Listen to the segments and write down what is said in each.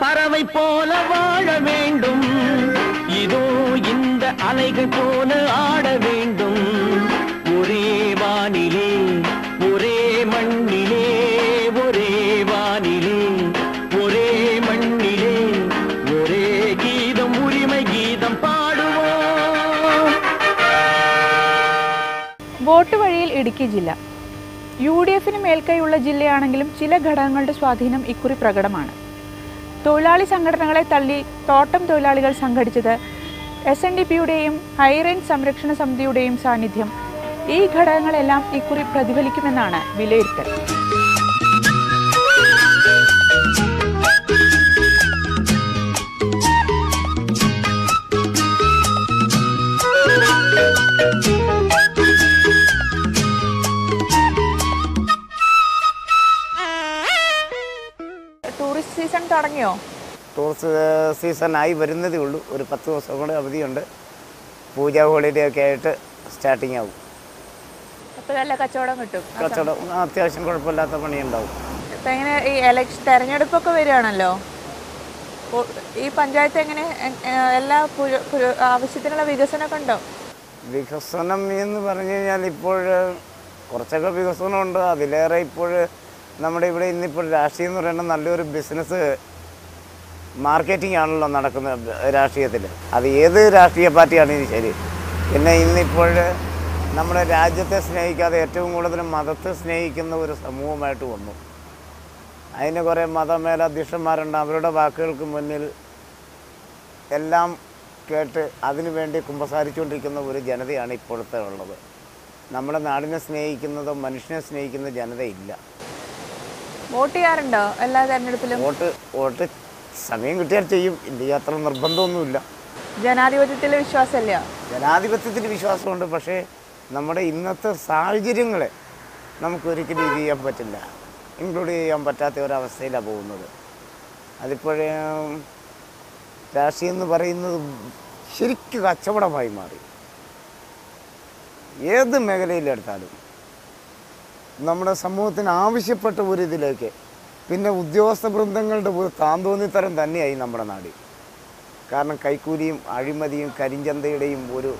பறவை போல வாழ வேண்டும், இதோ இந்த அலைகள் போல ஆட வேண்டும். ஒரே வானிலே ஒரே மண்ணிலே, ஒரே வானிலே ஒரே மண்ணிலே, ஒரே கீதம் உரிமை கீதம் പാടുவோം. വോട്ട് വഴിയിൽ ഇടുക്കി ജില്ല UDFന് മേൽക്കൈയുള്ള ജില്ലയാണെങ്കിലും ചില ഘടകങ്ങളുടെ സ്വാധീനം ഇക്കുറി പ്രകടമാണ്. തൊഴിലാളി സംഘടനകളെ തള്ളി തോട്ടം തൊഴിലാളികൾ സംഘടിച്ചത് SNDPയുടെയും ഹൈറേഞ്ച് സംരക്ഷണ സമിതിയുടെയും സാന്നിധ്യം ഈ ഘടകങ്ങളെല്ലാം ഇക്കുറി പ്രതിഫലിക്കുമെന്നാണ് വിലയിരുത്തൽ. ടൂറിസ്റ്റ് സീസൺ തുടങ്ങിയോ? ടൂറിസ്റ്റ് സീസണായി വരുന്നതേ ഉള്ളൂ. ഒരു 10 ദിവസം കൂടെ അവധിയുണ്ട്. പൂജ ഹോളിഡേ ഒക്കെ ആയിട്ട് സ്റ്റാർട്ടിങ് ആവും. അപ്പോൾ നല്ല കച്ചവടം കിട്ടും. കച്ചവടം അത്യാവശ്യം കുഴപ്പമില്ലാത്ത പണിയുണ്ടാവും. ഇപ്പം എങ്ങനെ ഈ തെരഞ്ഞെടുപ്പൊക്കെ വരികയാണല്ലോ, ഈ പഞ്ചായത്ത് എങ്ങനെ എല്ലാ ആവശ്യത്തിനുള്ള വികസനമൊക്കെ ഉണ്ടോ? വികസനം എന്ന് പറഞ്ഞു കഴിഞ്ഞാൽ ഇപ്പോൾ കുറച്ചൊക്കെ വികസനമുണ്ട്. അതിലേറെ ഇപ്പോൾ നമ്മുടെ ഇവിടെ ഇന്നിപ്പോൾ രാഷ്ട്രീയം എന്ന് പറയുന്നത് നല്ലൊരു ബിസിനസ് മാർക്കറ്റിംഗ് ആണല്ലോ നടക്കുന്നത് രാഷ്ട്രീയത്തിൽ. അത് ഏത് രാഷ്ട്രീയ പാർട്ടിയാണെങ്കിലും ശരി. പിന്നെ ഇന്നിപ്പോൾ നമ്മുടെ രാജ്യത്തെ സ്നേഹിക്കാതെ ഏറ്റവും കൂടുതൽ മതത്തെ സ്നേഹിക്കുന്ന ഒരു സമൂഹമായിട്ട് വന്നു. അതിന് കുറേ മതമേലധ്യക്ഷന്മാരുണ്ട്. അവരുടെ വാക്കുകൾക്ക് മുന്നിൽ എല്ലാം കേട്ട് അതിനു വേണ്ടി കുമ്പസാരിച്ചുകൊണ്ടിരിക്കുന്ന ഒരു ജനതയാണ് ഇപ്പോഴത്തെ ഉള്ളത്. നമ്മുടെ നാടിനെ സ്നേഹിക്കുന്നതോ മനുഷ്യനെ സ്നേഹിക്കുന്ന ജനതയില്ല. വോട്ട് ചെയ്യാറുണ്ടോ എല്ലാ തെരഞ്ഞെടുപ്പിലും? വോട്ട് സമയം കിട്ടിയാൽ ചെയ്യും. ഇന്ത്യ അത്ര നിർബന്ധമൊന്നുമില്ല. ജനാധിപത്യത്തിൽ വിശ്വാസമില്ല? ജനാധിപത്യത്തിൽ വിശ്വാസമുണ്ട്. പക്ഷേ നമ്മുടെ ഇന്നത്തെ സാഹചര്യങ്ങളെ നമുക്കൊരിക്കലും ഇത് ചെയ്യാൻ പറ്റില്ല, ഇൻക്ലൂഡ് ചെയ്യാൻ പറ്റാത്ത ഒരവസ്ഥയിലാണ് പോകുന്നത്. അതിപ്പോഴേ രാഷ്ട്രീയം എന്ന് പറയുന്നത് ശരിക്കും കച്ചവടമായി മാറി. ഏത് മേഖലയിലെടുത്താലും നമ്മുടെ സമൂഹത്തിന് ആവശ്യപ്പെട്ട ഒരു ഇതിലേക്ക്. പിന്നെ ഉദ്യോഗസ്ഥ വൃന്ദങ്ങളുടെ ഒരു താന്തോന്നിത്തരം തന്നെയായി നമ്മുടെ നാട്. കാരണം കൈക്കൂലിയും അഴിമതിയും കരിഞ്ചന്തയുടെയും ഒരു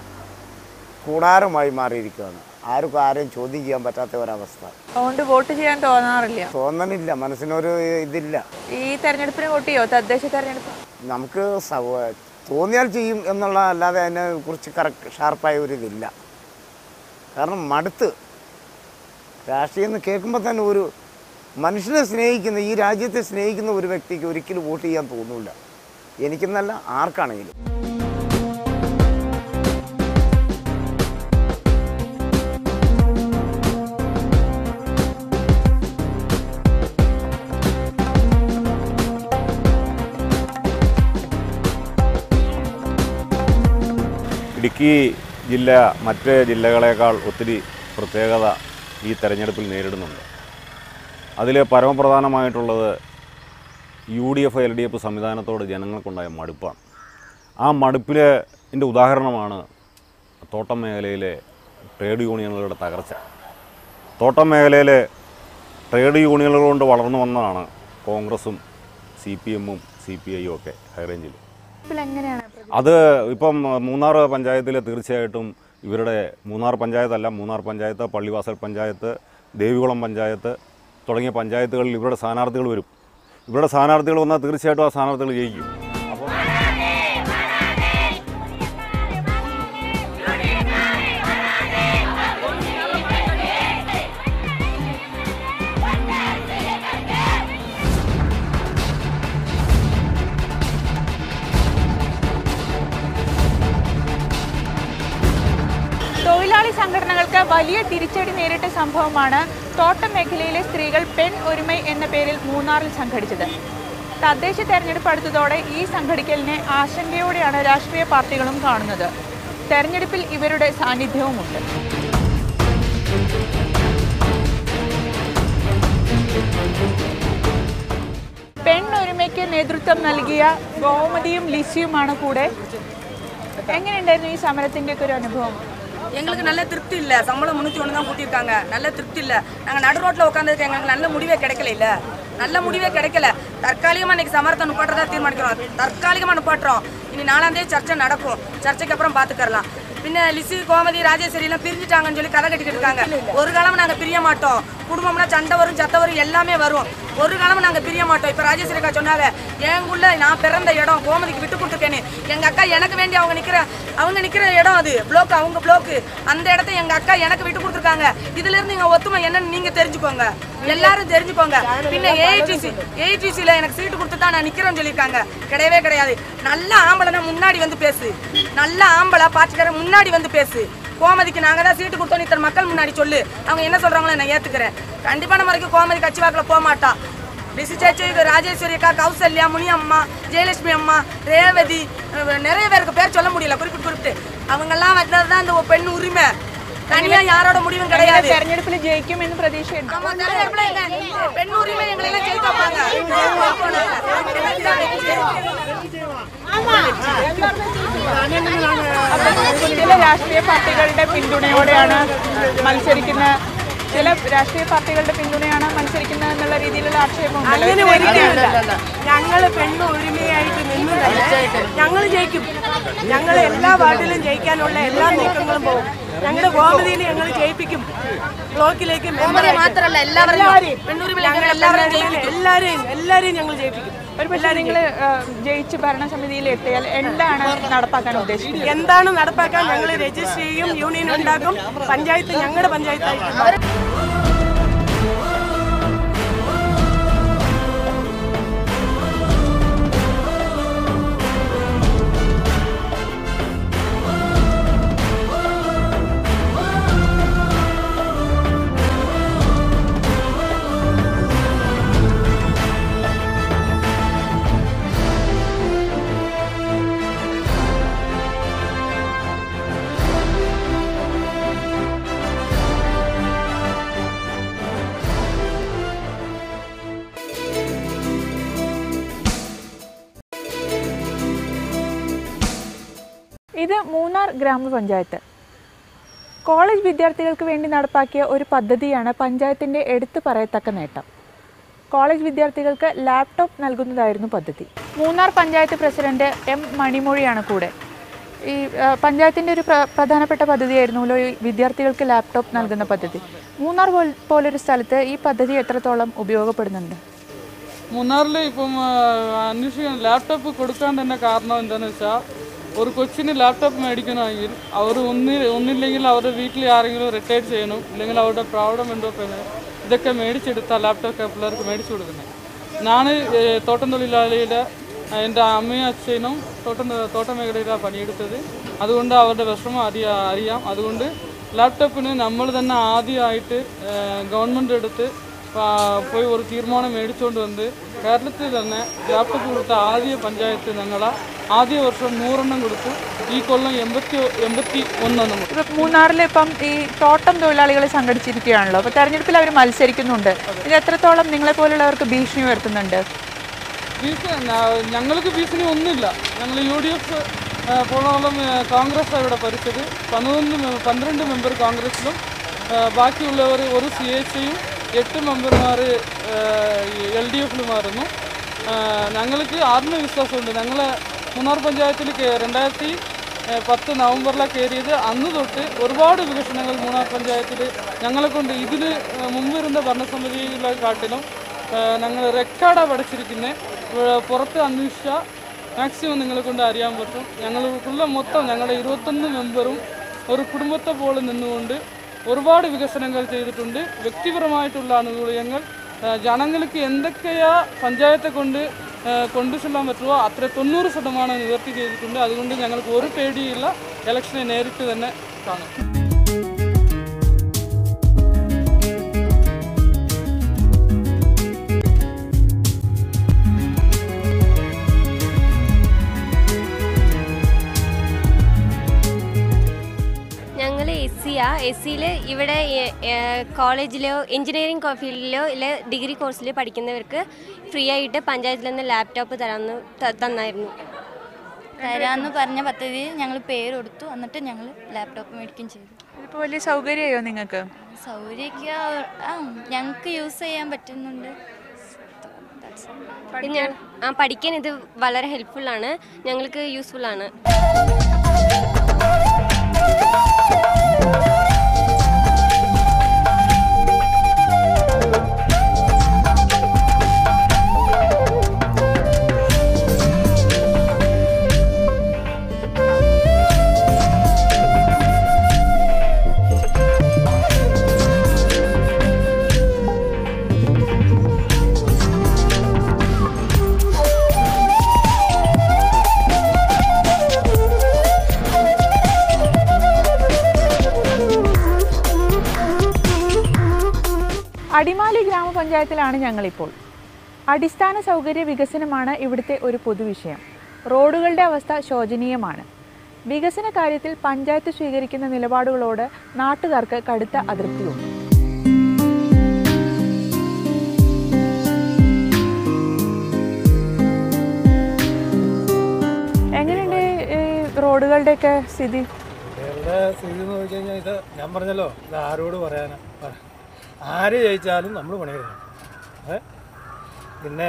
കൂടാരമായി മാറിയിരിക്കുകയാണ്. ആരെയും ചോദ്യം ചെയ്യാൻ പറ്റാത്ത ഒരവസ്ഥ. അതുകൊണ്ട് വോട്ട് ചെയ്യാൻ തോന്നണില്ല, മനസ്സിനൊരു ഇതില്ല. ഈ തെരഞ്ഞെടുപ്പിന് വോട്ട് ചെയ്യോ? തദ്ദേശ തെരഞ്ഞെടുപ്പ് നമുക്ക് തോന്നിയാൽ ചെയ്യും എന്നുള്ള അല്ലാതെ അതിനെ കുറിച്ച് ഷാർപ്പായ ഒരു ഇതില്ല. കാരണം മടുത്ത് രാഷ്ട്രീയം എന്ന് കേൾക്കുമ്പോൾ തന്നെ ഒരു മനുഷ്യനെ സ്നേഹിക്കുന്ന, ഈ രാജ്യത്തെ സ്നേഹിക്കുന്ന ഒരു വ്യക്തിക്ക് ഒരിക്കലും വോട്ട് ചെയ്യാൻ തോന്നില്ല. എനിക്കെന്നല്ല ആർക്കാണെങ്കിലും. ഇടുക്കി ജില്ല മറ്റ് ജില്ലകളേക്കാൾ ഒത്തിരി പ്രത്യേകത ഈ തെരഞ്ഞെടുപ്പിൽ നേരിടുന്നുണ്ട്. അതിൽ പരമപ്രധാനമായിട്ടുള്ളത് UDF LDF സംവിധാനത്തോട് ജനങ്ങൾക്കുണ്ടായ മടുപ്പാണ്. ആ മടുപ്പിൻ്റെ ഉദാഹരണമാണ് തോട്ടം മേഖലയിലെ ട്രേഡ് യൂണിയനുകളുടെ തകർച്ച. തോട്ടം മേഖലയിലെ ട്രേഡ് യൂണിയനുകൾ കൊണ്ട് വളർന്നു വന്നതാണ് കോൺഗ്രസും CPM-ഉം CPI-യും ഒക്കെ ഹൈറേഞ്ചിൽ. അത് ഇപ്പം മൂന്നാർ പഞ്ചായത്തിൽ തീർച്ചയായിട്ടും ഇവരുടെ മൂന്നാർ പഞ്ചായത്തല്ല, മൂന്നാർ പഞ്ചായത്ത്, പള്ളിവാസൽ പഞ്ചായത്ത്, ദേവികുളം പഞ്ചായത്ത് തുടങ്ങിയ പഞ്ചായത്തുകളിൽ ഇവരുടെ സ്ഥാനാർത്ഥികൾ വരും. ഇവരുടെ സ്ഥാനാർത്ഥികൾ വന്നാൽ തീർച്ചയായിട്ടും ആ സ്ഥാനാർത്ഥികൾ ജയിക്കും. അപ്പോൾ തൊഴിലാളി സംഘടനകൾക്ക് വലിയ തിരിച്ചടി നേരിട്ട സംഭവമാണ് തോട്ടം മേഖലയിലെ സ്ത്രീകൾ പെൺ ഒരുമൈ എന്ന പേരിൽ മൂന്നാറിൽ സംഘടിച്ചത്. തദ്ദേശ തെരഞ്ഞെടുപ്പ് അടുത്തതോടെ ഈ സംഘടിക്കലിനെ ആശങ്കയോടെയാണ് രാഷ്ട്രീയ പാർട്ടികളും കാണുന്നത്. തെരഞ്ഞെടുപ്പിൽ ഇവരുടെ സാന്നിധ്യവുമുണ്ട്. പെൺ ഒരുമയ്ക്ക് നേതൃത്വം നൽകിയ ഗോമതിയും ലിസിയുമാണ് കൂടെ. എങ്ങനെയുണ്ടായിരുന്നു ഈ സമരത്തിന്റെ ഒക്കെ ഒരു അനുഭവം? எங்களுக்கு நல்ல திருப்தி இல்லை. சம்பளம் 301 தான் கூட்டியிருக்காங்க. நல்ல திருப்தி இல்லை. நாங்கள் நடு ரோட்டில் உட்காந்துருக்கு. எங்களுக்கு நல்ல முடிவே கிடைக்கல. இல்லை நல்ல முடிவே கிடைக்கல. தற்காலிகமாக இன்றைக்கி சமரத்தை நிப்பாட்டுறதா தீர்மானிக்கிறோம். தற்காலிகமாக நிப்பாட்டுறோம். இனி 4ஆம் தேதி சர்ச்சை நடக்கும். சர்ச்சைக்கு அப்புறம் பார்த்துக்கலாம். பின்ன லிசி கோமதி ராஜேஸ்வரி எல்லாம் பிரிஞ்சுட்டாங்கன்னு சொல்லி கதை கட்டிக்கிட்டு இருக்காங்க. ஒரு காலம் நாங்கள் பிரிய மாட்டோம். குடும்பம்னா சண்டை வரும், சத்த வரும், எல்லாமே வரும். ஒரு காலம் நாங்கள் பிரிய மாட்டோம். இப்போ ராஜேஸ்வரி அக்கா சொன்னாங்க, எங்குள்ள நான் பிறந்த இடம் கோமதிக்கு விட்டு கொடுத்துருக்கேன்னு. எங்கள் அக்கா எனக்கு வேண்டி அவங்க நிற்கிற இடம் அது பிளோக்கு, அவங்க பிளோக்கு. அந்த இடத்த எங்கள் அக்கா எனக்கு விட்டு கொடுத்துருக்காங்க. இதுலேருந்து எங்கள் ஒத்துமை என்னன்னு நீங்கள் தெரிஞ்சுக்கோங்க, எல்லாரும் தெரிஞ்சுக்கோங்க. பின்ன ஏஐடிசியில் எனக்கு சீட்டு கொடுத்து தான் நான் நிற்கிறேன்னு சொல்லியிருக்காங்க. கிடையவே கிடையாது. நல்ல ஆம்பளைனா முன்னாடி வந்து பேசு. நல்ல ஆம்பளை பாட்டுக்கார முன்னாடி வந்து பேசு. கோமதிக்கு நாங்கள் தான் சீட்டு கொடுத்தோம் இத்தனை மக்கள் முன்னாடி சொல்லு. அவங்க என்ன சொல்கிறாங்களோ நான் ஏற்றுக்கிறேன். கண்டிப்பான முறைக்கு கோமதி கட்சி வாக்கில் போக மாட்டான். லிசி சேச்சி, ராஜேஸ்வரி அக்கா, கௌசல்யா, முனி அம்மா, ஜெயலட்சுமி அம்மா, ரேவதி, நிறைய பேருக்கு பேர் சொல்ல முடியல குறிப்பிட்டு. அவங்கெல்லாம் வந்தது தான் இந்த பெண் உரிமை. தனியா யாரோட முடிவும் கிடையாது. തെരഞ്ഞെടുപ്പിൽ ജയിക്കുമെന്ന് പ്രതീക്ഷയുണ്ട്. பெண் உரிமை எங்களெல்லாம் ஜெயிப்பாங்க. ചില രാഷ്ട്രീയ പാർട്ടികളുടെ പിന്തുണയോടെയാണ് മത്സരിക്കുന്നത് എന്നുള്ള രീതിയിലുള്ള ആക്ഷേപം. അങ്ങനെ ഒരിക്കലുമില്ല. ഞങ്ങൾ പെണ്ണ് ഒരുമയായിട്ട് നിന്ന് ഞങ്ങൾ ജയിക്കും. ഞങ്ങൾ എല്ലാ വാർഡിലും ജയിക്കാനുള്ള എല്ലാ നീക്കങ്ങളും പോകും. ഞങ്ങളുടെ ഗോമതിനെ ഞങ്ങൾ ജയിപ്പിക്കും. ബ്ലോക്കിലേക്ക് മാത്രമല്ല എല്ലാവരെയും ഞങ്ങൾ ജയിപ്പിക്കും. ഒരുപക്ഷെ നിങ്ങൾ ജയിച്ച് ഭരണസമിതിയിൽ എത്തിയാൽ എന്താണ് നടപ്പാക്കാൻ ഉദ്ദേശിക്കുന്നത്? എന്താണ് നടപ്പാക്കാൻ ഞങ്ങൾ രജിസ്റ്റർ ചെയ്യും, യൂണിയൻ ഉണ്ടാക്കും. പഞ്ചായത്ത് ഞങ്ങളുടെ പഞ്ചായത്തായിരിക്കും. ഇത് മൂന്നാർ ഗ്രാമപഞ്ചായത്ത്. കോളേജ് വിദ്യാർത്ഥികൾക്ക് വേണ്ടി നടപ്പാക്കിയ ഒരു പദ്ധതിയാണ് പഞ്ചായത്തിൻ്റെ എടുത്തു പറയത്തക്ക നേട്ടം. കോളേജ് വിദ്യാർത്ഥികൾക്ക് ലാപ്ടോപ്പ് നൽകുന്നതായിരുന്നു പദ്ധതി. മൂന്നാർ പഞ്ചായത്ത് പ്രസിഡന്റ് എം മണിമൊഴിയാണ് കൂടെ. ഈ പഞ്ചായത്തിൻ്റെ ഒരു പ്രധാനപ്പെട്ട പദ്ധതിയായിരുന്നല്ലോ ഈ വിദ്യാർത്ഥികൾക്ക് ലാപ്ടോപ്പ് നൽകുന്ന പദ്ധതി. മൂന്നാർ പോലൊരു സ്ഥലത്ത് ഈ പദ്ധതി എത്രത്തോളം ഉപയോഗപ്പെടുന്നുണ്ട്? മൂന്നാറിൽ ഇപ്പം അന്വേഷിക്കാൻ ലാപ്ടോപ്പ് കൊടുക്കാൻ തന്നെ കാരണം എന്താണെന്ന് വെച്ചാൽ, ഒരു കൊച്ചിന് ലാപ്ടോപ്പ് മേടിക്കണമെങ്കിൽ അവർ ഒന്നില്ലെങ്കിൽ അവരുടെ വീട്ടിൽ ആരെങ്കിലും റിട്ടയർ ചെയ്യണം, ഇല്ലെങ്കിൽ അവരുടെ പ്രാവഡം എന്തോ ഇതൊക്കെ മേടിച്ചെടുത്താൽ ലാപ്ടോപ്പ് പിള്ളേർക്ക് മേടിച്ചു കൊടുക്കുന്നത്. ഞാൻ തോട്ടം തൊഴിലാളിയുടെ എൻ്റെ അമ്മയും അച്ഛനും തോട്ട മേഖലയിലാണ് പണിയെടുത്തത്. അതുകൊണ്ട് അവരുടെ വിഷമം അറിയാം. അതുകൊണ്ട് ലാപ്ടോപ്പിന് നമ്മൾ തന്നെ ആദ്യമായിട്ട് ഗവൺമെൻറ് എടുത്ത് പോയി ഒരു തീരുമാനം മേടിച്ചുകൊണ്ട് വന്ന് കേരളത്തിൽ തന്നെ ലാപ്ടോപ്പ് കൊടുത്ത ആദ്യ പഞ്ചായത്ത് ഞങ്ങളാ. ആദ്യ വർഷം 100 കൊടുത്തു. ഈ കൊല്ലം 81. മൂന്നാറിൽ ഇപ്പം ഈ തോട്ടം തൊഴിലാളികളെ സംഘടിച്ചിരിക്കുകയാണല്ലോ. അപ്പോൾ തെരഞ്ഞെടുപ്പിൽ അവർ മത്സരിക്കുന്നുണ്ട്. ഇത് എത്രത്തോളം നിങ്ങളെ പോലുള്ളവർക്ക് ഭീഷണി ഉയർത്തുന്നുണ്ട്? ഞങ്ങൾക്ക് ഭീഷണി ഒന്നുമില്ല. ഞങ്ങൾ UDF പോലോളം കോൺഗ്രസ് ഇവിടെ ഭരിച്ചത്. 12 മെമ്പർ കോൺഗ്രസിലും ബാക്കിയുള്ളവർ ഒരു CHയും 8 മെമ്പർമാർ LDFിലുമായിരുന്നു. ഞങ്ങൾക്ക് ആത്മവിശ്വാസമുണ്ട്. ഞങ്ങൾ മൂന്നാർ പഞ്ചായത്തിൽ 2010 നവംബറിലാണ് കയറിയത്. അന്ന് തൊട്ട് ഒരുപാട് വികസനങ്ങൾ മൂന്നാർ പഞ്ചായത്തിൽ ഞങ്ങളെ കൊണ്ട് ഇതിന് മുൻപിരുന്ന ഭരണസമിതികളെക്കാട്ടിലും ഞങ്ങൾ റെക്കോർഡാണ് പഠിച്ചിരിക്കുന്നത്. പുറത്ത് അന്വേഷിച്ചാൽ മാക്സിമം നിങ്ങളെ കൊണ്ട് അറിയാൻ പറ്റും. ഞങ്ങൾക്കുള്ള മൊത്തം ഞങ്ങളുടെ 21 മെമ്പറും ഒരു കുടുംബത്തെ പോലെ നിന്നുകൊണ്ട് ഒരുപാട് വികസനങ്ങൾ ചെയ്തിട്ടുണ്ട്. വ്യക്തിപരമായിട്ടുള്ള ആനുകൂല്യങ്ങൾ ജനങ്ങൾക്ക് എന്തൊക്കെയാ പഞ്ചായത്തെ കൊണ്ടുചെല്ലാൻ പറ്റുമോ അത്ര 90% നിവർത്തി ചെയ്തിട്ടുണ്ട്. അതുകൊണ്ട് ഞങ്ങൾക്ക് ഒരു പേടിയില്ല. ഇലക്ഷനെ നേരിട്ട് തന്നെ കാണും. സിയിൽ ഇവിടെ കോളേജിലോ എഞ്ചിനീയറിംഗ് ഫീൽഡിലോ ഇല്ല ഡിഗ്രി കോഴ്സിൽ പഠിക്കുന്നവർക്ക് ഫ്രീ ആയിട്ട് പഞ്ചായത്തിൽ നിന്ന് ലാപ്ടോപ്പ് തന്നായിരുന്നു. തരാമെന്ന് പറഞ്ഞ പദ്ധതി ഞങ്ങൾ പേര് കൊടുത്തു, എന്നിട്ട് ഞങ്ങൾ ലാപ്ടോപ്പ് മേടിക്കുകയും ചെയ്തു. ഇതിപ്പോൾ വലിയ സൗകര്യമായോ നിങ്ങൾക്ക്? സൗകര്യമൊക്കെ ഞങ്ങൾക്ക് യൂസ് ചെയ്യാൻ പറ്റുന്നുണ്ട്. പഠിക്കാൻ ഇത് വളരെ ഹെൽപ്ഫുള്ളാണ്, ഞങ്ങൾക്ക് യൂസ്ഫുള്ളാണ്. അടിമാലി ഗ്രാമപഞ്ചായത്തിലാണ് ഞങ്ങളിപ്പോൾ. അടിസ്ഥാന സൗകര്യ വികസനമാണ് ഇവിടുത്തെ ഒരു പൊതുവിഷയം. റോഡുകളുടെ അവസ്ഥ ശോചനീയമാണ്. വികസന കാര്യത്തിൽ പഞ്ചായത്ത് സ്വീകരിക്കുന്ന നിലപാടുകളോട് നാട്ടുകാർക്ക് കടുത്ത അതൃപ്തിയുണ്ട്. എങ്ങനെയുണ്ട് ഈ റോഡുകളുടെയൊക്കെ സ്ഥിതി? സ്ഥിതി എന്ന് വെച്ച് കഴിഞ്ഞാൽ ഇത് ഞാൻ പറഞ്ഞല്ലോ, ഇത് ആരോട് പറയാനാ? ആര് ജയിച്ചാലും നമ്മൾ പണിയെടുക്കണം. പിന്നെ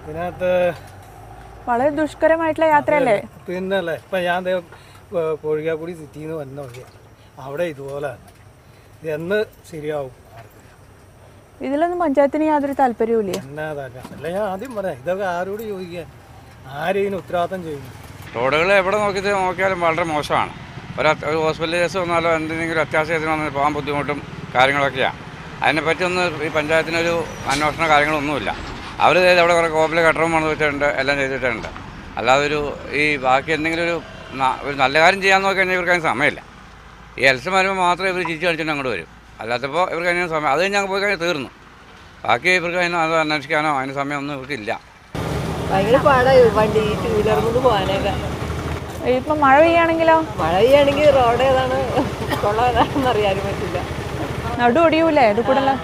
ഇതിനകത്ത് വളരെ ദുഷ്കരമായിട്ടുള്ള യാത്രയല്ലേ? പിന്നെ അല്ലേ, ഇപ്പം ഞാൻ കോഴിക്കാക്കുടി സിറ്റിയിൽ നിന്ന് വന്ന വഴിയാണ്. അവിടെ ഇതുപോലെ എന്ന് ശരിയാവും? ഇതിലൊന്നും പഞ്ചായത്തിന് യാതൊരു താല്പര്യവും എന്നാ താല്പര്യം അല്ല. ഞാൻ ആദ്യം പറയാം, ഇതൊക്കെ ആരോട് ചോദിക്കാൻ? ആരെയും ഉത്തരവാദിത്തം ചെയ്യുന്നു? റോഡുകൾ എവിടെ നോക്കിയാലും വളരെ മോശമാണ്. ഒരു ഹോസ്പിറ്റൽ കേസ് വന്നാലോ എന്തെങ്കിലും അത്യാവശ്യത്തിന് വന്നാൽ പോകാൻ ബുദ്ധിമുട്ടും കാര്യങ്ങളൊക്കെയാണ്. അതിനെപ്പറ്റി ഒന്നും ഈ പഞ്ചായത്തിനൊരു അന്വേഷണ കാര്യങ്ങളൊന്നുമില്ല. അവർ അവിടെ കുറേ കോപ്പിൽ കട്ടറും പണിത് വെച്ചിട്ടുണ്ട്, എല്ലാം ചെയ്തിട്ടുണ്ട്. അല്ലാതെ ഈ ബാക്കി എന്തെങ്കിലും ഒരു നല്ല കാര്യം ചെയ്യാൻ നോക്കി കഴിഞ്ഞാൽ ഇവർക്ക് അതിന് സമയമില്ല. ഈ എലക്ഷൻ വരുമ്പോൾ മാത്രമേ ഇവർ ചിരിച്ച് കളിച്ചിട്ട് അങ്ങോട്ട് വരും. അല്ലാത്തപ്പോൾ ഇവർക്ക് അതിന് സമയം, അത് കഴിഞ്ഞ് പോയി കഴിഞ്ഞാൽ തീർന്നു. ബാക്കി ഇവർക്ക് അതിന് അത് അന്വേഷിക്കാനോ അതിന് സമയമൊന്നും ഇവർക്കില്ല. ഭയങ്കര പാടായി വണ്ടി ടൂ വീലറിൽ പോകാനൊക്കെ. ഇപ്പം മഴ പെയ്യാണെങ്കിലോ? മഴ പെയ്യാണെങ്കിൽ റോഡ് ഏതാണ് കൊള്ളം ഏതാണെന്ന് അറിയാനും പറ്റില്ല. നടു ഒടിയൂലേ ഇത് കൂടെ?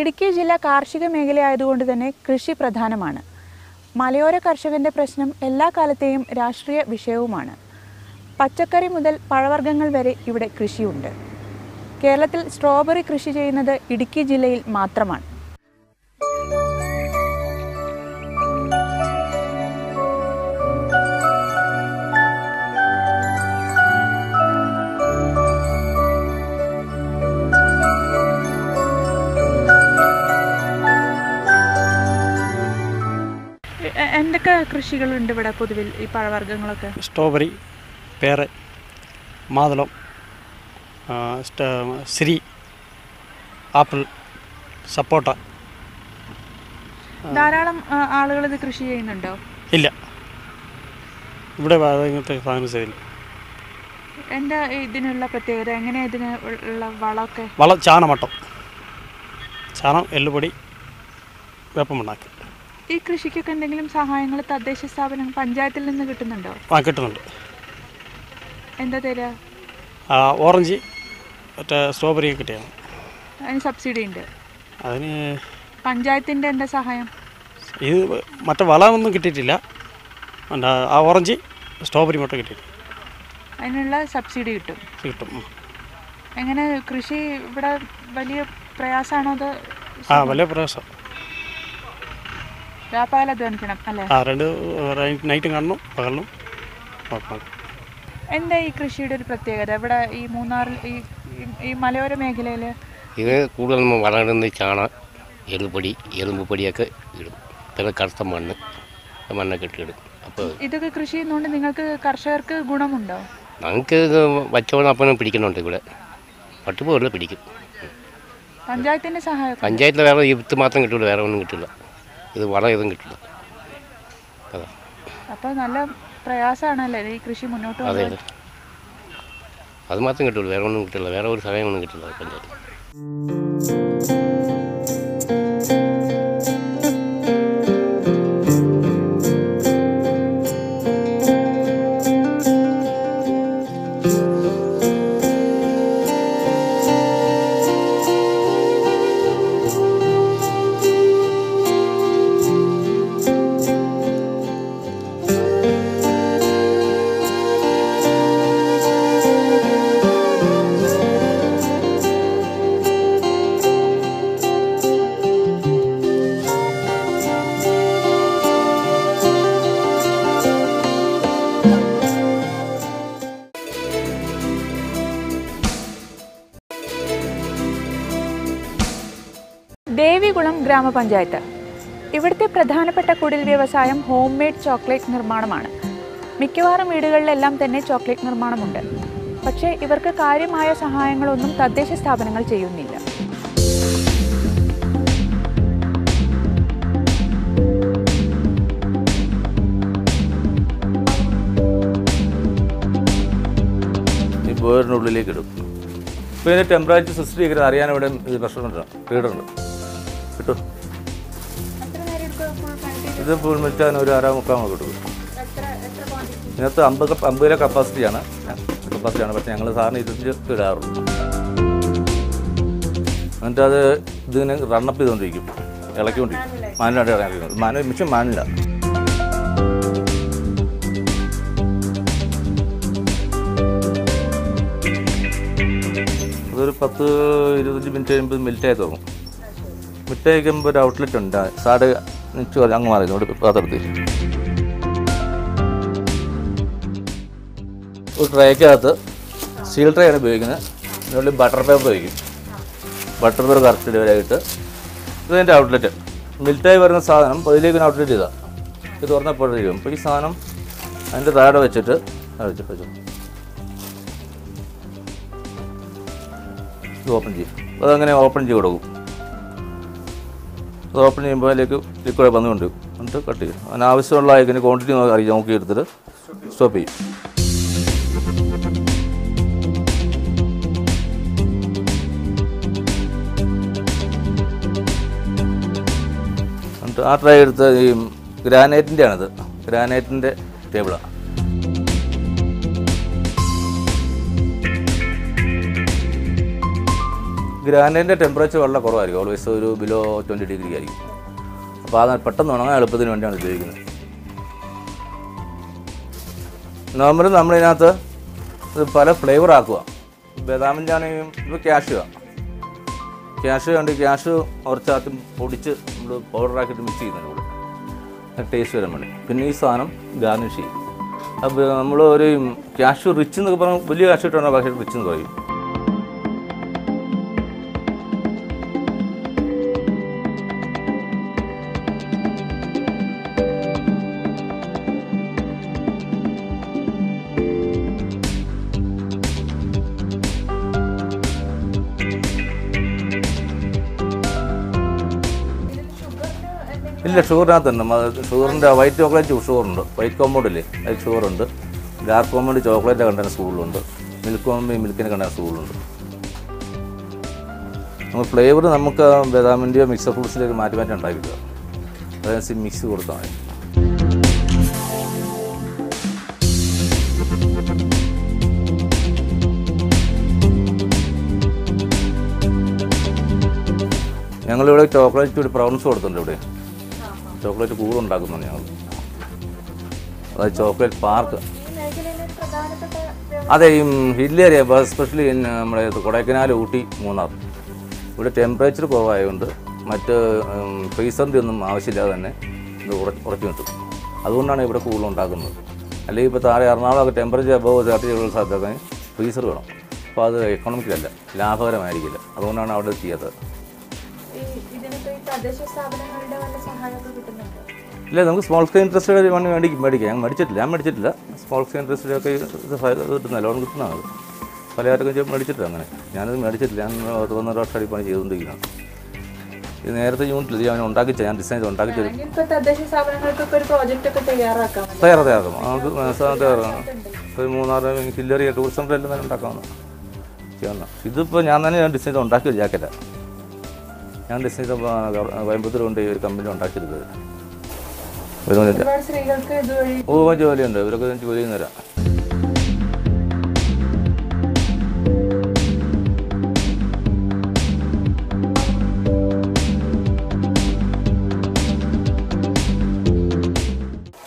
ഇടുക്കി ജില്ല കാർഷിക മേഖലയായതുകൊണ്ട് തന്നെ കൃഷി പ്രധാനമാണ്. മലയോര കർഷകന്റെ പ്രശ്നം എല്ലാ കാലത്തെയും രാഷ്ട്രീയ വിഷയവുമാണ്. പച്ചക്കറി മുതൽ പഴവർഗ്ഗങ്ങൾ വരെ ഇവിടെ കൃഷിയുണ്ട്. കേരളത്തിൽ സ്ട്രോബെറി കൃഷി ചെയ്യുന്നത് ഇടുക്കി ജില്ലയിൽ മാത്രമാണ്. എന്തൊക്കെ കൃഷികളുണ്ട് ഇവിടെ പൊതുവിൽ ഈ പഴവർഗ്ഗങ്ങളൊക്കെ? സ്ട്രോബെറി, പേര, മാതളം, ശ്രീ, ആപ്പിൾ, സപ്പോട്ട. ധാരാളം ആളുകൾ ഇത് കൃഷി ചെയ്യുന്നുണ്ടോ? ഇല്ല, ഇവിടെ ഇങ്ങനത്തെ സാധനം ചെയ്തില്ല. എന്താ ഇതിനുള്ള പ്രത്യേകത? എങ്ങനെയാ ഇതിന് ഉള്ള വളമൊക്കെ? വളം ചാണമട്ടം, ചാണം, എല്ലുപൊടി, വേപ്പമുണ്ടാക്കി. ഈ കൃഷിക്കൊക്കെ എന്തെങ്കിലും സഹായങ്ങൾ തദ്ദേശ സ്ഥാപനങ്ങൾ പഞ്ചായത്തിൽ നിന്ന് കിട്ടുന്നുണ്ടോ? കിട്ടുന്നുണ്ട്. എന്താ തരാ? ഓറഞ്ച്, മറ്റേ സ്ട്രോബെറി കിട്ടിയാണ്. അതിന് സബ്സിഡി ഉണ്ട്? അതിന് പഞ്ചായത്തിൻ്റെ എന്താ സഹായം? ഇത് മറ്റേ വളമൊന്നും കിട്ടിയിട്ടില്ല. ആ ഓറഞ്ച്, സ്ട്രോബെറി മൊത്തം കിട്ടിയിട്ടില്ല. അതിനുള്ള സബ്സിഡി കിട്ടും? കിട്ടും. എങ്ങനെ കൃഷി ഇവിടെ വലിയ പ്രയാസമാണോ? അത് വലിയ പ്രയാസം. വ്യാപാരം അധ്വാനിക്കണം അല്ലേ? രണ്ട് നൈറ്റും കാണണം, പകലും. എന്താ ഈ കൃഷിയുടെ ഒരു പ്രത്യേകത? ഇവിടെ ഈ മൂന്നാറിൽ ഈ മലയോര മേഖലയിൽ ഇത് കൂടുതൽ വളരുന്നത് ചാണ, എള്ളുപൊടി, എറുമ്പ് പൊടിയൊക്കെ ഇടും. പിന്നെ കറുത്ത മണ്ണൊക്കെ ഇട്ടിടും. അപ്പോൾ ഇതൊക്കെ കൃഷി ചെയ്യുന്നതുകൊണ്ട് നിങ്ങൾക്ക് കർഷകർക്ക് ഗുണമുണ്ടോ? ഞങ്ങൾക്ക് ഇത് വച്ചവണ്ണം അപ്പനും പിടിക്കുന്നുണ്ട്. ഇവിടെ പട്ടുപോലെ പിടിക്കും. പഞ്ചായത്തിൻ്റെ സഹായം പഞ്ചായത്തിൽ വേറെ ഈ വിത്ത് മാത്രം കിട്ടില്ല, വേറെ ഒന്നും കിട്ടില്ല. ഇത് വളം ഇതും കിട്ടില്ല. അതാ. അപ്പോൾ നല്ല പ്രയാസമാണല്ലേ ഈ കൃഷി മുന്നോട്ട് അതെ അതെ, അത് മാത്രം കിട്ടുള്ളൂ, വേറെ ഒന്നും കിട്ടില്ല, വേറെ ഒരു സഹായം ഒന്നും കിട്ടില്ല പഞ്ചായത്ത്. ദേവികുളം ഗ്രാമപഞ്ചായത്ത്. ഇവിടുത്തെ പ്രധാനപ്പെട്ട കുടിൽ വ്യവസായം ഹോം മെയ്ഡ് ചോക്ലേറ്റ് നിർമ്മാണമാണ്. മിക്കവാറും വീടുകളിലെല്ലാം തന്നെ ചോക്ലേറ്റ് നിർമ്മാണമുണ്ട്. പക്ഷേ ഇവർക്ക് കാര്യമായ സഹായങ്ങളൊന്നും തദ്ദേശ സ്ഥാപനങ്ങൾ ചെയ്യുന്നില്ല. ഈ ബോറിനുള്ളിലേക്ക് ഇടും. ഇപ്പോൾ ഇതിൻ്റെ ടെമ്പറേച്ചർ 60 ഡിഗ്രി അറിയാൻ ഇവിടെ ഇത് പ്രശ്നമുണ്ട്, റീഡറുണ്ട് കിട്ടും. ഇത് ഫുൾ മിൽറ്റാൻ ഒരു 1/2-3 കൊടുക്കും. ഇതിനകത്ത് 50 കിലോ കപ്പാസിറ്റിയാണ്, പക്ഷേ ഞങ്ങൾ സാറിന് 25 ഇടാറുള്ളൂ. എന്നിട്ട് അത് ഇതിങ്ങനെ റണ്ണപ്പ് ചെയ്തുകൊണ്ടിരിക്കും, ഇളക്കിക്കൊണ്ടിരിക്കും. മാനിലാണ്ട് ഇളക്കിക്കൊണ്ടിരിക്കും. മിഷൻ മാനില്ല. അതൊരു 10-25 മിനിറ്റ് കഴിയുമ്പോൾ മെൽറ്റായി തുടങ്ങും. മിഠായി കഴിക്കുമ്പോൾ ഒരു ഔട്ട്ലെറ്റ് ഉണ്ട്, സാഡ് അങ്ങ് മാറി ഇവിടെ പാത്രത്തിൽ. ഒരു ട്രേക്കകത്ത് സ്റ്റീൽ ട്രേ ആണ് ഉപയോഗിക്കുന്നത്. ഇതിനുള്ളിൽ ബട്ടർ പേപ്പർ ഉപയോഗിക്കും. ബട്ടർ പേപ്പർ കറക്റ്റ് വരെയായിട്ട് ഇതിൻ്റെ ഔട്ട്ലെറ്റ്. മിൽറ്റായി വരുന്ന സാധനം അതിലേക്ക് ഔട്ട്ലെറ്റ് ചെയ്താൽ ഇത് തുറന്നപ്പോൾ ചെയ്യും. അപ്പോൾ ഈ സാധനം അതിൻ്റെ താഴെ വെച്ചിട്ട് ഇത് ഓപ്പൺ ചെയ്യും. അതങ്ങനെ ഓപ്പൺ ചെയ്ത് കൊടുക്കും. അത് ഓപ്പൺ ചെയ്യുമ്പോൾ അതിലേക്ക് ലിക്വിഡ് വന്നുകൊണ്ട് എന്നിട്ട് കട്ട് ചെയ്യും. അതിനാവശ്യമുള്ള അതിന് ക്വാണ്ടിറ്റി നോക്കി എടുത്തിട്ട് സ്റ്റോപ്പ് ചെയ്യും. എന്നിട്ട് ആ ട്രൈ എടുത്ത് ഈ ഗ്രാനൈറ്റിൻ്റെ ആണിത്, ഗ്രാനൈറ്റിൻ്റെ ടേബിളാണ്. ഗ്രാനൈറ്റിൻ്റെ ടെമ്പറേച്ചർ വളരെ കുറവായിരിക്കും, ഓൾവേസ് ഒരു ബിലോ 20 ഡിഗ്രി ആയിരിക്കും. അപ്പോൾ അത് പെട്ടെന്ന് ഉണങ്ങാൻ എളുപ്പത്തിന് വേണ്ടിയാണ് ഉപയോഗിക്കുന്നത്. നോർമലി നമ്മളിതിനകത്ത് ഇത് പല ഫ്ലേവർ ആക്കുക. ബദാമിൻ്റെയാണെങ്കിലും ഇപ്പോൾ ക്യാഷ് കണ്ട് ക്യാഷ് കുറച്ചാദ്യം പൊടിച്ച് നമ്മൾ പൗഡറാക്കിയിട്ട് മിക്സ് ചെയ്യുന്നുണ്ട് കൂടെ, ടേസ്റ്റ് വരാൻ വേണ്ടി. പിന്നെ ഈ സാധനം ഗാർണിഷ് ചെയ്യും. അപ്പോൾ നമ്മൾ ഒരു ക്യാഷ് റിച്ച് എന്നൊക്കെ പറഞ്ഞാൽ വലിയ ക്യാഷ് ഇട്ടാണ് പക്ഷേ റിച്ച് എന്ന് പറയും. ഇല്ല, ഷുഗറിനകത്ത് തന്നെ. ഷുഗറിൻ്റെ വൈറ്റ് ചോക്ലേറ്റ് ഷുഗറുണ്ട്, വൈറ്റ് കോമ്പൗണ്ട് ഇല്ലേ അതിൽ ഷുഗറുണ്ട്. ഡാർക്ക് കോമ്പൗണ്ട് ചോക്ലേറ്റ് കണ്ടെയ്നർ സ്കൂളിലുണ്ട്, മിൽക്ക് കോമ്പൗണ്ട് മിൽക്കിന് കണ്ടെയ്നർ സ്കൂളിലുണ്ട്. നമ്മൾ ഫ്ലേവർ നമുക്ക് ബദാമിൻ്റെയോ മിക്സർ ഫ്രൂട്ട്സിലേക്ക് മാറ്റി ഉണ്ടാക്കിക്കുക. അതനുസരിച്ച് മിക്സ് കൊടുത്താൽ മതി. ഞങ്ങളിവിടെ ചോക്ലേറ്റ് ഒരു പ്രൗൺസ് കൊടുത്തിട്ടുണ്ട്. ഇവിടെ ചോക്ലേറ്റ് കൂടുണ്ടാക്കുന്നുണ്ട് ഞങ്ങൾ. അതായത് ചോക്ലേറ്റ് പാർക്ക്. അതെ, ഈ ഹിൽ ഏരിയ, എസ്പെഷ്യലി നമ്മുടെ കൊടൈക്കനാൽ, ഊട്ടി, മൂന്നാർ. ഇവിടെ ടെമ്പറേച്ചർ കുറവായതുകൊണ്ട് മറ്റ് ഫ്രീസറിൻ്റെ ഒന്നും ആവശ്യമില്ലാതെ തന്നെ ഇത് കുറച്ച് കിട്ടും. അതുകൊണ്ടാണ് ഇവിടെ കൂടുതലുണ്ടാക്കുന്നത്. അല്ലെങ്കിൽ ഇപ്പോൾ താഴെ എറണാകുളമൊക്കെ ടെമ്പറേച്ചർ അബവ് 30 സ്ഥലത്തൊക്കെ ഫ്രീസർ വേണം. അപ്പോൾ അത് എക്കണോമിക്കലല്ല, ലാഭകരമായിരിക്കില്ല. അതുകൊണ്ടാണ് അവിടെ ചെയ്യാത്തത്. ഇല്ല, നമുക്ക് സ്മോൾ സ്കെയിൽ ഇൻട്രസ്റ്റഡ് മേടിക്കാം. ഞാൻ മേടിച്ചിട്ടില്ല. സ്മോൾ സ്കെയിൽ ഇൻട്രസ്റ്റഡൊക്കെ ഇത് കിട്ടുന്ന ലോൺ കിട്ടുന്നതാണ്. പലഹാരമൊക്കെ മേടിച്ചിട്ടില്ല. അങ്ങനെ ഞാനത് മേടിച്ചിട്ടില്ല. ഞാൻ 12 വർഷമായി പണി ചെയ്തുകൊണ്ടിരിക്കുകയാണ്. ഇത് നേരത്തെ യൂണിറ്റിൽ ഞാൻ ഉണ്ടാക്കിച്ച, ഞാൻ ഡിസൈൻ ഉണ്ടാക്കി തരും. തയ്യാറാക്കാം. ഒരു 3-6 ഹില്ലറി ടൂറിസം സെൻ്റർ എല്ലാം തന്നെ ഉണ്ടാക്കാവുന്ന ചെയ്യാവുന്ന. ഇതിപ്പോൾ ഞാൻ തന്നെ ഡിസൈൻ ഉണ്ടാക്കിയത് ജാക്കറ്റാ. ഞാൻ ഡിസൈൻ കോയമ്പത്തൂർ കൊണ്ട് ഒരു കമ്പനി ഉണ്ടാക്കിയെടുത്തത്. ജോലിയുണ്ട്. ഇവരൊക്കെ ജോലി ചെയ്യുന്ന തരാം.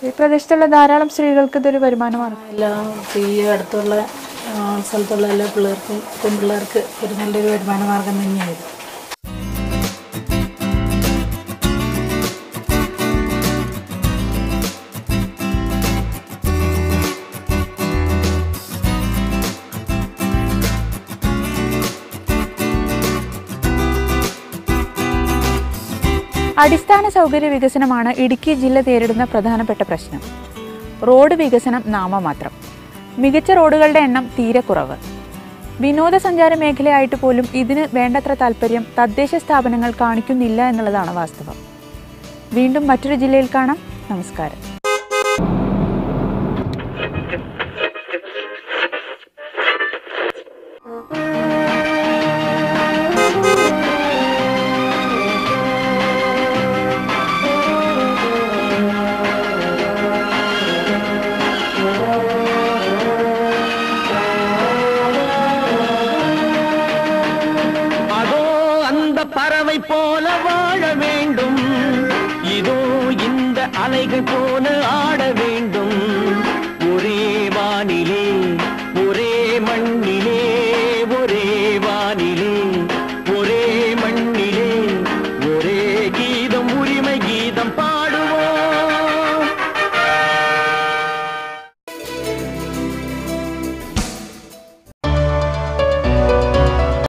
ഈ പ്രദേശത്തുള്ള ധാരാളം സ്ത്രീകൾക്ക് ഇതൊരു വരുമാനമാണ്. എല്ലാം ഈ അടുത്തുള്ള സ്ഥലത്തുള്ള എല്ലാ പിള്ളേർക്കും പെൺപിള്ളേർക്ക് ഒരു നല്ലൊരു വരുമാന മാർഗം തന്നെയായിരുന്നു. അടിസ്ഥാന സൗകര്യ വികസനമാണ് ഇടുക്കി ജില്ല നേരിടുന്ന പ്രധാനപ്പെട്ട പ്രശ്നം. റോഡ് വികസനം നാമമാത്രം. മികച്ച റോഡുകളുടെ എണ്ണം തീരെ കുറവ്. വിനോദസഞ്ചാര മേഖലയായിട്ട് പോലും ഇതിന് വേണ്ടത്ര താല്പര്യം തദ്ദേശ സ്ഥാപനങ്ങൾ കാണിക്കുന്നില്ല എന്നുള്ളതാണ് വാസ്തവം. വീണ്ടും മറ്റൊരു ജില്ലയിൽ കാണാം. നമസ്കാരം. பறவை போல வாழ வேண்டும், இதோ இந்த அலைகள் போல ஆட வேண்டும். ஒரே வானிலே